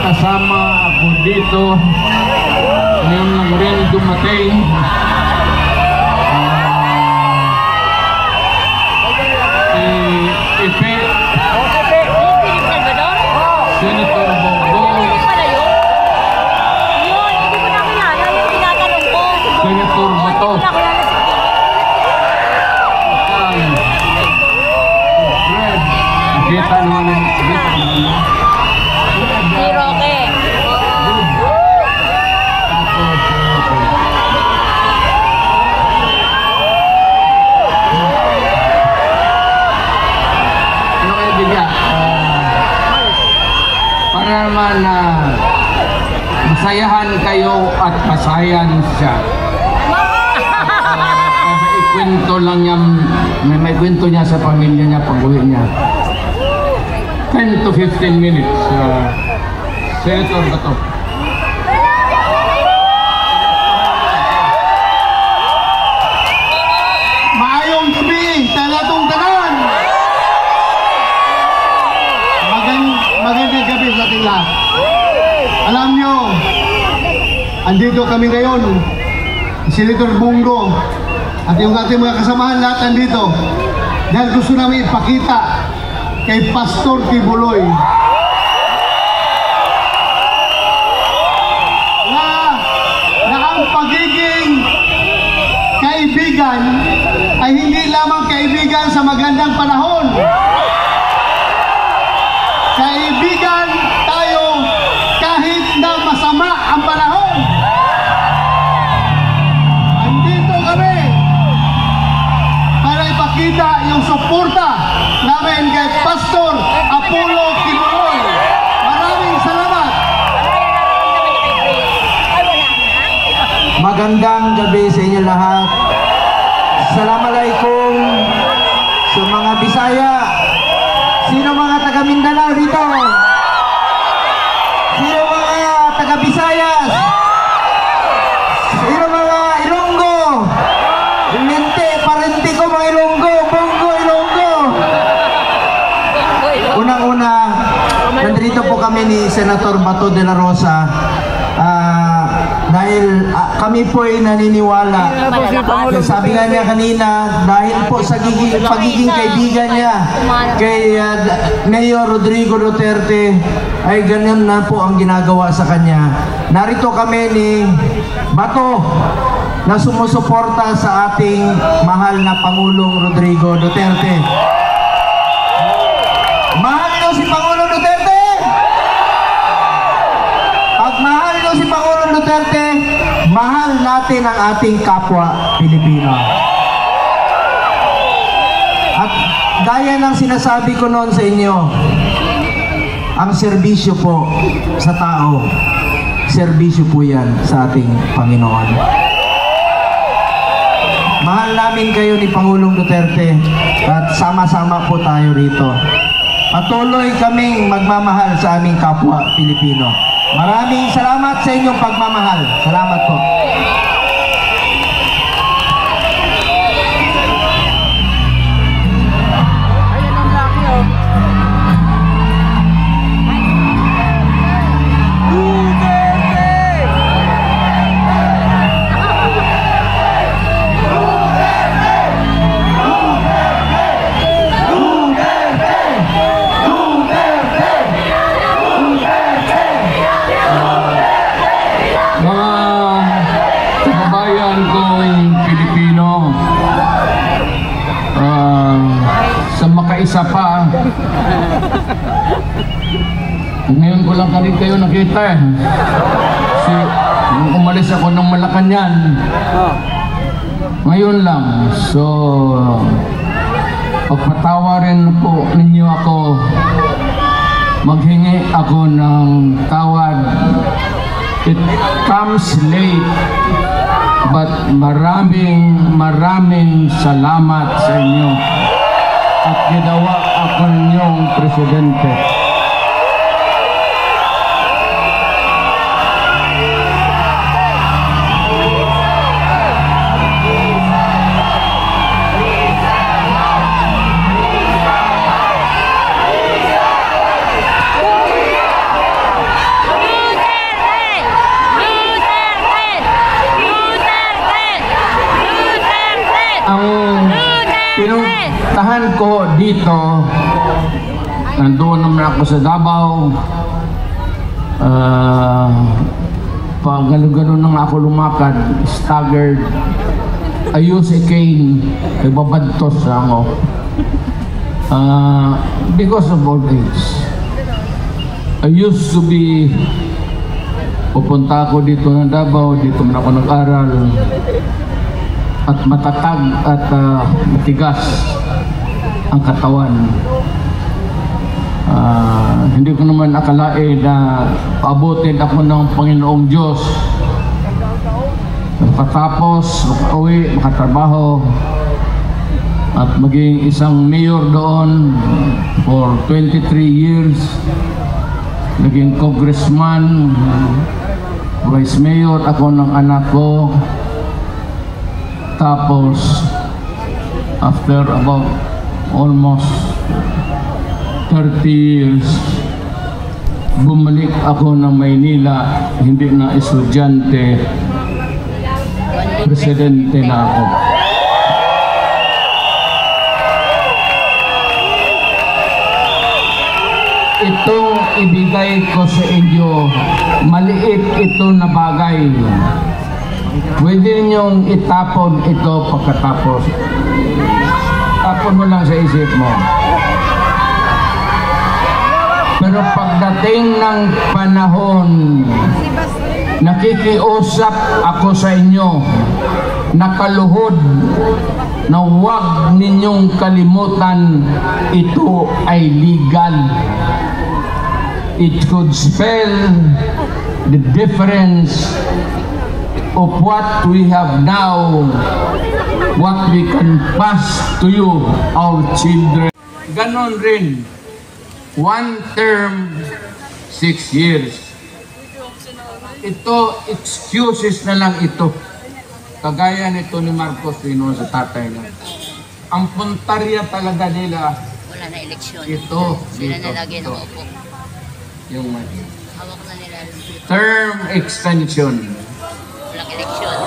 Kasama ako dito ngayon lang rin dumating si Ipe Senator Bongo Senator Bato kita naman para naman masayahan kayo at masayan siya. May kwento lang niya, may kwento niya sa pamilya niya pag-uwi niya. 10 to 15 minutes. Senator Bato. Maayong gabi sa latong tanan. Magandang gabi sa ating lahat. Alam nyo, andito kami ngayon, Senator Bongo at yung ating mga kasamahan lahat andito dahil gusto namin ipakita kay Pastor Kibuloy na ang pagiging kaibigan ay hindi lamang kaibigan sa magandang panahon. Kaibigan tayo kahit na masama ang panahon. Andito kami para ipakita yung suporta namin kay Pastor Apollo Kibuloy. Maraming salamat. Magandang gabi sa inyo lahat. Assalamualaikum sa mga Bisaya. Sino mga taga Mindanao dito? Sino mga taga Visayas? Sino mga Ilonggo? Mente, parente ko mga Ilonggo, Bongo Ilonggo. Unang-una, nandito po kami ni Senator Bato de la Rosa. Dahil kami po ay naniniwala, sabi nga niya kanina, dahil po sa pagiging kaibigan niya kay Mayor Rodrigo Duterte, ay ganyan na po ang ginagawa sa kanya. Narito kami ni Bato na sumusuporta sa ating mahal na Pangulong Rodrigo Duterte. Mahal nyo si Pangulong Duterte? Pag mahal nyo si Pangulong Duterte, mahal natin ang ating kapwa Pilipino. At gaya ng sinasabi ko noon sa inyo, ang serbisyo po sa tao. serbisyo po yan sa ating Panginoon. Mahal namin kayo ni Pangulong Duterte at sama-sama po tayo rito. Patuloy kaming magmamahal sa aming kapwa Pilipino. Maraming salamat sa inyong pagmamahal. Salamat po. Isa pa, ngayon ko lang kanina kayo nakita eh. Nung umalis ako ng Malacanang, ngayon lang. So pagpatawarin po ninyo ako, maghingi ako ng tawad. It comes late, but maraming salamat sa inyo at ginawa ako ninyong presidente. Pinuntahan ko dito, nandoon naman ako sa Davao, pag gano'n nang ako lumakad, staggered, ayos cane, nagbabantos ako, because of old age. I used to be, pupunta ako dito ng Davao, dito man ako nag-aral, at matatag at matigas ang katawan. Hindi ko naman akalain na paabutin ako ng Panginoong Diyos. Makatapos, makauwi, makatrabaho, at maging isang mayor doon for 23 years. Naging congressman, vice mayor ako ng anak ko. Tapos, after about almost 30 years, bumalik ako ng Maynila, hindi na estudyante, presidente na ako. Itong ibigay ko sa inyo, maliit ito na bagay. Pwede ninyong itapon ito pagkatapos. Tapon mo lang sa isip mo. Pero pagdating ng panahon, nakikiusap ako sa inyo, nakaluhod, na huwag ninyong kalimutan, ito ay legal. It could spell the difference of what we have now, what we can pass to you, our children. Ganon rin, 1 term, 6 years. Ito, excuses na lang ito. Kagaya nito ni Marcos Rino sa tatay na. Ang puntarya talaga nila, wala na eleksyon. Ito, sila dito, na lagi ito. nakaupo. Yung Hawak na nila. term extension. Walang eleksyon.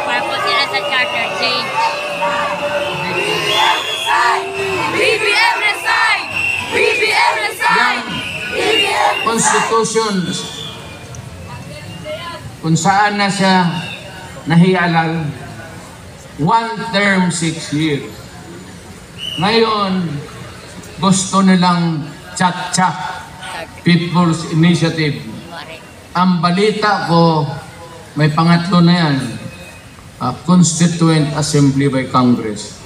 Purpose nila sa charter change. BBM resign! BBM resign! Yung constitution, kung saan na siya nahialal, 1 term, 6 years. Ngayon, gusto nilang chat-chat, People's Initiative. Ang balita ko, may pangatlo na yan, Constituent Assembly by Congress.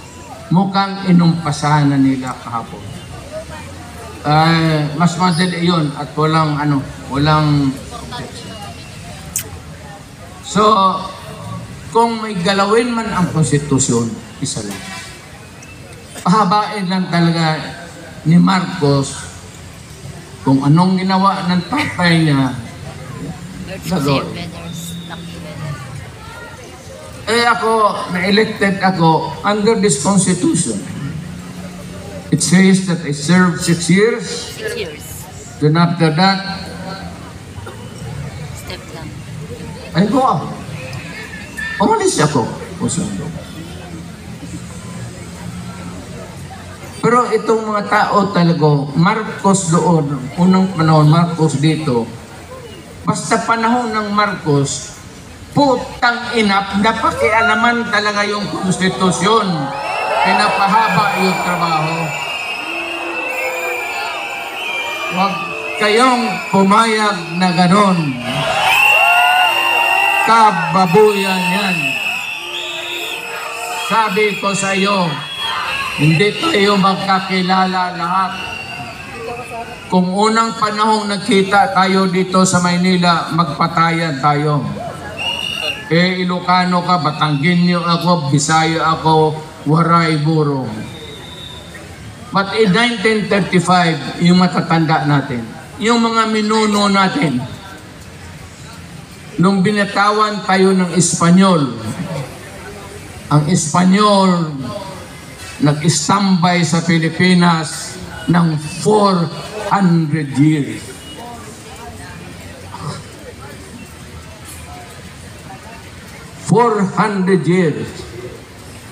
Mukhang inumpasahan na nila kahapon. mas madali yun at walang so kung may galawin man ang konstitusyon, isa lang. Pahabain lang talaga ni Marcos kung anong ginawa ng tatay niya. Gagawin. Ako, na-elected ako under this constitution. It says that I served 6 years. 6 years. Then after that, Step down. I go out. Umalis ako. Pero itong mga tao talaga, Marcos doon, unang panahon, Marcos dito, basta panahon ng Marcos, putang ina, napakialaman talaga yung konstitusyon. Pinapahaba yung trabaho. Huwag kayong pumayag na ganon. Kababuyan yan. Sabi ko sa iyo, hindi tayo magkakilala lahat. Kung unang panahong nagkita tayo dito sa Maynila, magpatayan tayo. Ilocano ka, Batanggenyo ako, Bisaya ako, Waray, Buro. But in 1935, yung matatanda natin, yung mga minuno natin, nung binatawan tayo ng Espanyol, ang Espanyol nag-istambay sa Pilipinas ng 400 years.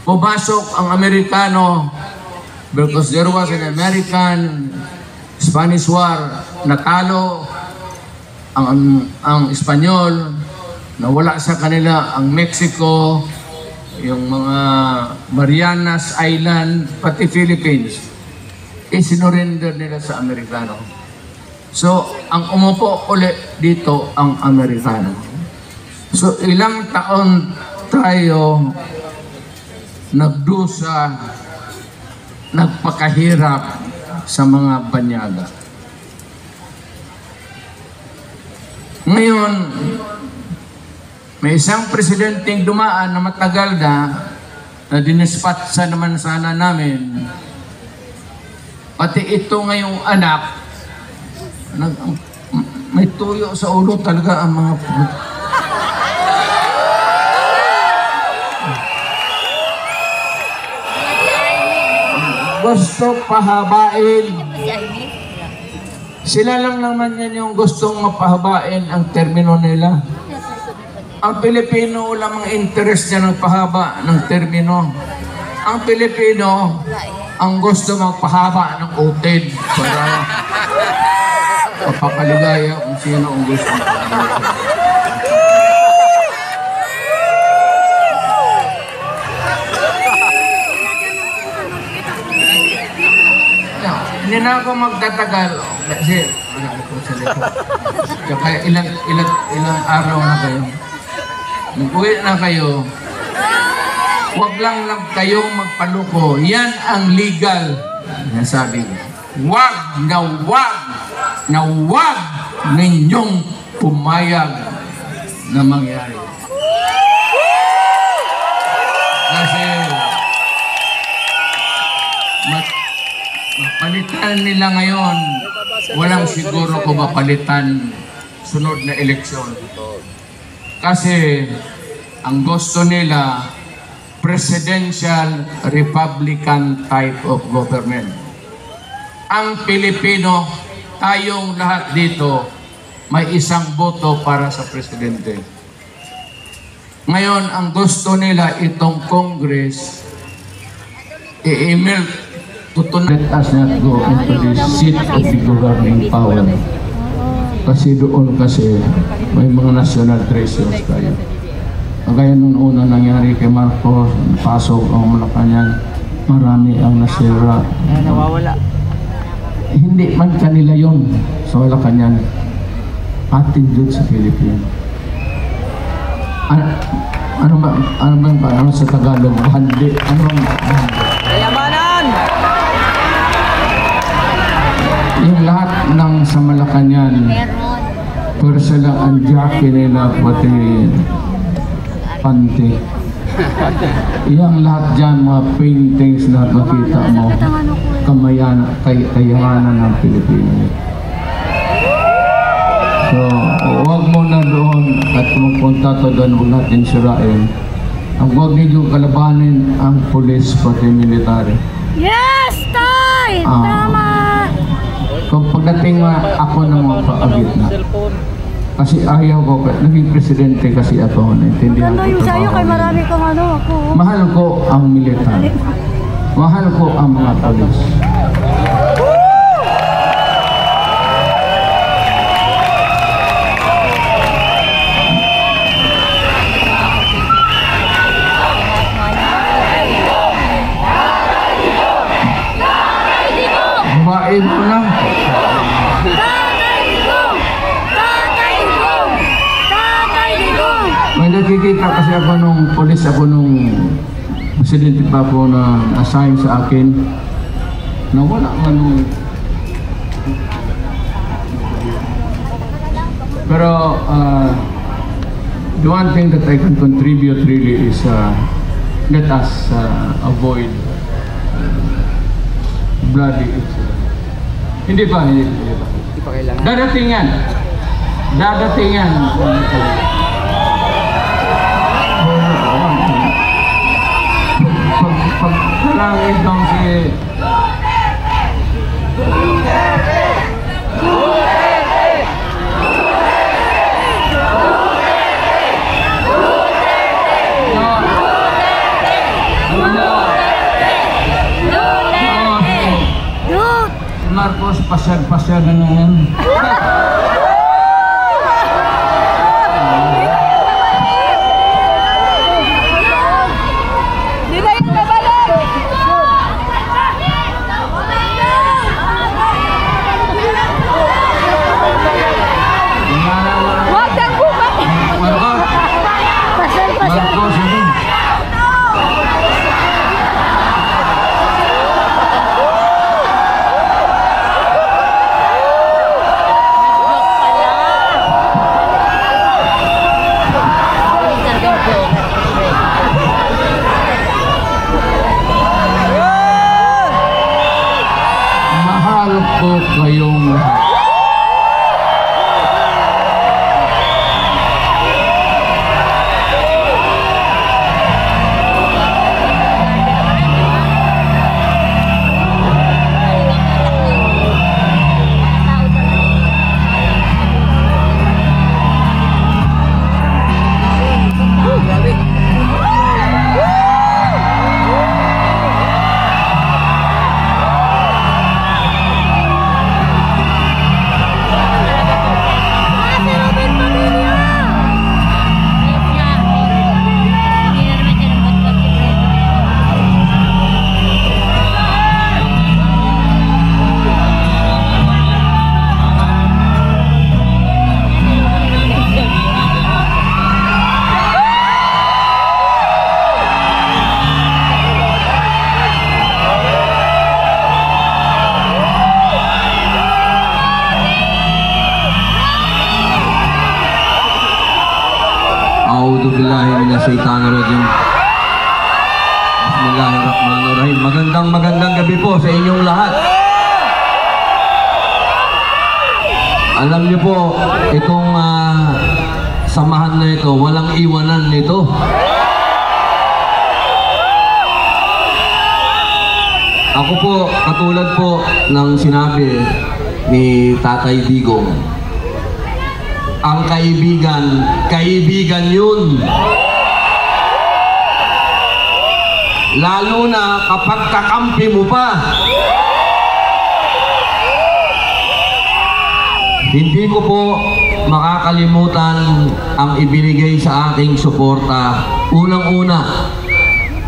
Pumasok ang Amerikano because there was an American-Spanish War. Natalo ang Espanyol, nawala sa kanila ang Mexico, yung mga Marianas Island, pati Philippines, sinurrender nila sa Amerikano. So, ang umupo ulit dito ang Amerikano. So, ilang taon tayo nagdusa, nagpakahirap sa mga banyaga. Ngayon, may isang presidenteng dumaan na matagal na dinispatsa naman sana namin. Pati ito ngayong anak, may tuyo sa ulo talaga ang mga gusto pahabain. Sila lang naman yan yung gustong mapahabain ang termino nila. Ang Pilipino lamang interest niya ng pahaba ng termino. Ang Pilipino ang gusto magpahaba ng utid para mapakaligaya kung sino ang gusto magpahaba. Hindi na ako magtatagal kasi wala ako sa likod. Kaya ilang araw na kayo. Mag-uwi na kayo. Huwag lang kayong magpaluko. Yan ang legal. Nasabi ko. Huwag na huwag ninyong pumayag na mangyari. Kasi mapalitan nila ngayon, walang siguro kung mapalitan sunod na eleksyon. Kasi ang gusto nila, presidential republican type of government. Ang Pilipino, tayong lahat dito, may isang boto para sa presidente. Ngayon, ang gusto nila itong Congress, i-email let us not go into the seat of the governing power. Kasi doon may mga national treasures tayo. Kaya nung una nangyari kay Marcos, pasok ang Malacanang, marami ang nasira. Nawawala. Hindi man kanila yun sa Malacanang. Atin dun sa Pilipinas. Ano ba sa Tagalog? Handi. Ano bang handi? Kayamanan! Yung lahat ng sa Malacanang, Meron. pero sila ang jockey nila, pati pante. Iyang lahat dyan, mga paintings, lahat makita mo, kayahanan ng Pilipino. So, huwag mo na doon at magpunta to doon, huwag natin sirain. Ang huwag ninyo kalabanin ang pulis pati military. Yes, Tay! Tama! Kung pagdating ako na mga paagit na. Kasi ayaw ko, naging presidente kasi ako, naintindihan Ganda ko yung sa'yo, kay trabaho. marami kang ano ako. Mahal ko ang military. Mahal ko ang mga pulis. Babae mo na. Tatay Digong! Tatay Digong! Tatay Digong! May nakikita kasi ako nung pulis, ako nung presidente pa po na assign sa akin. Nawala ka nung... Pero the one thing that I can contribute really is let us avoid bloody incident. Hindi pa. Dadating yan. Pagkalangin lang si... Marcos, pasyag-pasyag na yan. Di ba yung kabalog? Huwag na bumak! Marcos, ano? Mahal ko kayong lahat. A'udhu billahi minasyaitanir rajim. Bismillahirrahmanirrahim. Magandang gabi po sa inyong lahat. Alam niyo po, itong samahan na ito, walang iwanan nito. Ako po, katulad po ng sinabi ni Tatay Digong, ang kaibigan yun. Lalo na kapag kakampi mo pa. Hindi ko po makakalimutan ang ibinigay sa aking suporta. Unang-una,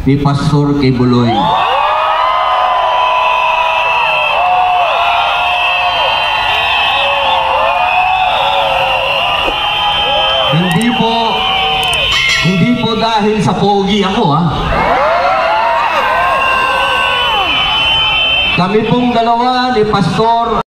ni Pastor Kibuloy. Hindi po dahil sa pogi ako, ha. Kami pong dalawa ni Pastor